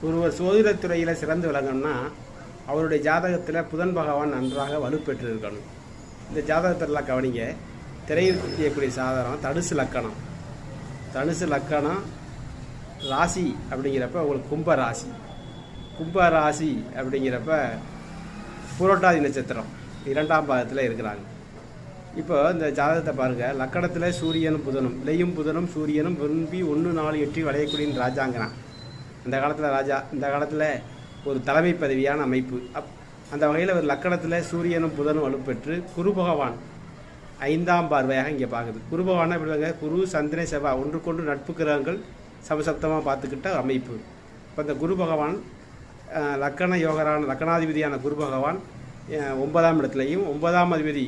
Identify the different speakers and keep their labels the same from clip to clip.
Speaker 1: ஒருவர் சோதிடத்துறையில் சிறந்து விளங்கணும்னா அவருடைய ஜாதகத்தில் புதன் பகவான் நன்றாக வலுப்பெற்று இருக்கணும். இந்த ஜாதகத்திலாம் கவனிங்க. திரையில் செய்யக்கூடிய சாதாரணம் தனுசு லக்கணம். தனுசு லக்கணம் ராசி அப்படிங்கிறப்ப உங்களுக்கு கும்ப ராசி அப்படிங்கிறப்ப புரட்டாதி நட்சத்திரம் 2ஆம் பாகத்தில் இருக்கிறாங்க. இப்போ இந்த ஜாதகத்தை பாருங்கள். லக்கணத்தில் சூரியனும் புதனும் இலையும் புதனும் சூரியனும் விரும்பி 1 4 8 வளையக்கூடிய ராஜாங்கிறான். அந்த காலத்தில் ராஜா, இந்த காலத்தில் ஒரு தலைமை பதவியான அமைப்பு. அந்த வகையில் ஒரு லக்கணத்தில் சூரியனும் புதனும் வலுப்பெற்று குரு பகவான் 5ஆம் பார்வையாக இங்கே பார்க்குது. குரு பகவான் எப்படி குரு சந்திரன் செவ்வாய் ஒன்றுக்கொன்று நட்பு கிரகங்கள் சமசப்தமாக பார்த்துக்கிட்ட அமைப்பு. இப்போ இந்த குரு பகவான் லக்கணாதிபதியான குரு பகவான் 9ஆம் இடத்துலையும் 9ஆம் அதிபதி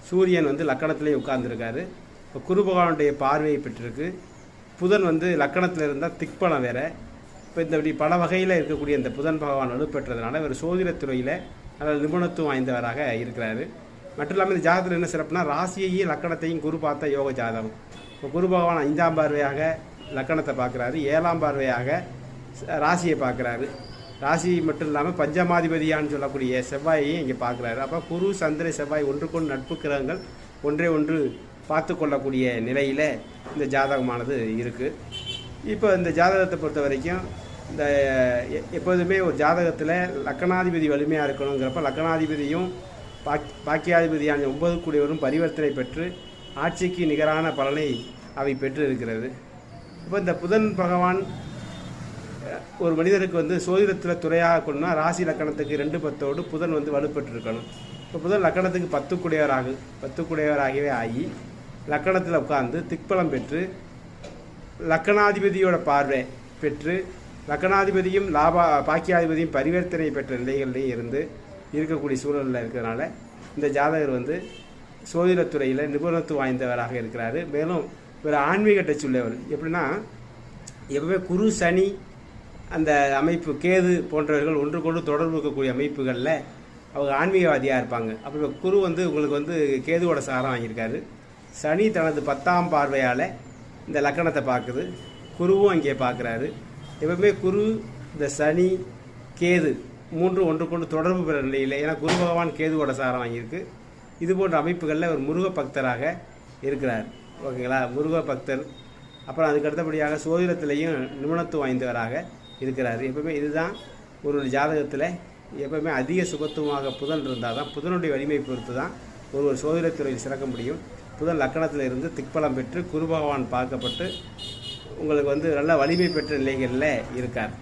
Speaker 1: சூரியன் லக்கணத்திலேயே உட்கார்ந்துருக்காரு. இப்போ குரு பகவானுடைய பார்வையை பெற்றிருக்கு. புதன் லக்கணத்தில் இருந்தால் திக்பலம் வேறு. இப்போ இந்த பல வகையில் இருக்கக்கூடிய இந்த புதன் பகவான் வலுப்பெற்றதுனால இவர் சோதிடத்துறையில் நல்ல நிபுணத்துவம் வாய்ந்தவராக இருக்கிறாரு. மட்டும் இல்லாமல் இந்த ஜாதகத்தில் என்ன சிறப்புனா ராசியையும் லக்கணத்தையும் குரு பார்த்த யோக ஜாதகம். இப்போ குரு பகவான் 5ஆம் பார்வையாக லக்கணத்தை பார்க்குறாரு, 7ஆம் பார்வையாக ராசியை பார்க்குறாரு. ராசி மட்டும் இல்லாமல் பஞ்சமாதிபதியான்னு சொல்லக்கூடிய செவ்வாயையும் இங்கே பார்க்குறாரு. அப்போ குரு சந்திர செவ்வாய் ஒன்றுக்கொன்று நட்பு கிரகங்கள் ஒன்றே ஒன்று பார்த்து கொள்ளக்கூடிய நிலையில் இந்த ஜாதகமானது இருக்குது. இப்போ இந்த ஜாதகத்தை பொறுத்த வரைக்கும் இந்த எப்போதுமே ஒரு ஜாதகத்தில் லக்கணாதிபதி வலிமையாக இருக்கணுங்கிறப்ப லக்கணாதிபதியும் பாக்கியாதிபதியான 9 கூடியவரும் பரிவர்த்தனை பெற்று ஆட்சிக்கு நிகரான பலனை அவை பெற்று இருக்கிறது. இப்போ இந்த புதன் பகவான் ஒரு மனிதருக்கு சோதிடத்தில் துறையாக கொண்டுனா ராசி லக்கணத்துக்கு 2 10ஓடு புதன் வலுப்பெற்றிருக்கணும். இப்போ புதன் லக்கணத்துக்கு 10 கூடியவராகவே ஆகி லக்கணத்தில் உட்கார்ந்து திக்பலம் பெற்று லக்கணாதிபதியோட பார்வை பெற்று லக்கணாதிபதியும் பாக்கியாதிபதியும் பரிவர்த்தனை பெற்ற நிலைகளிலேயே இருந்து இருக்கக்கூடிய சூழலில் இருக்கிறதுனால இந்த ஜாதகர் சோதிடத்துறையில் நிபுணத்துவம் வாய்ந்தவராக இருக்கிறாரு. மேலும் ஒரு ஆன்மீக டச் உள்ளவர். எப்படின்னா எப்பவுமே குரு சனி அந்த அமைப்பு கேது போன்றவர்கள் ஒன்றுக்கொண்டு தொடர்பு இருக்கக்கூடிய அமைப்புகளில் அவங்க ஆன்மீகவாதியாக இருப்பாங்க. அப்போ குரு உங்களுக்கு கேதுவோட சாரம் வாங்கியிருக்காரு. சனி தனது 10ஆம் பார்வையால் இந்த லக்கணத்தை பார்க்குது. குருவும் அங்கே பார்க்குறாரு. எப்பவுமே குரு இந்த சனி கேது 3 ஒன்றுக்கொண்டு தொடர்பு பெற நிலையில், ஏன்னா குரு பகவான் கேதுவோட சாரம் வாங்கியிருக்கு. இது போன்ற அமைப்புகளில் ஒரு முருக பக்தராக இருக்கிறார். ஓகேங்களா, முருக பக்தர். அப்புறம் அதுக்கு அடுத்தபடியாக சோதிடத்திலையும் நிபுணத்துவம் வாய்ந்தவராக இருக்கிறார். எப்பவுமே இதுதான் ஒரு ஜாதகத்தில் எப்பவுமே அதிக சுபத்துவமாக புதன் இருந்தால் தான், புதனுடைய வலிமை பொறுத்து தான் ஒரு சோதிடத்துறையில் சிறக்க முடியும். புதன் லக்கணத்தில் இருந்து திக்பலம் பெற்று குரு பகவான் பார்க்கப்பட்டு உங்களுக்கு நல்ல வலிமை பெற்ற நிலைகளில் இருக்கார்.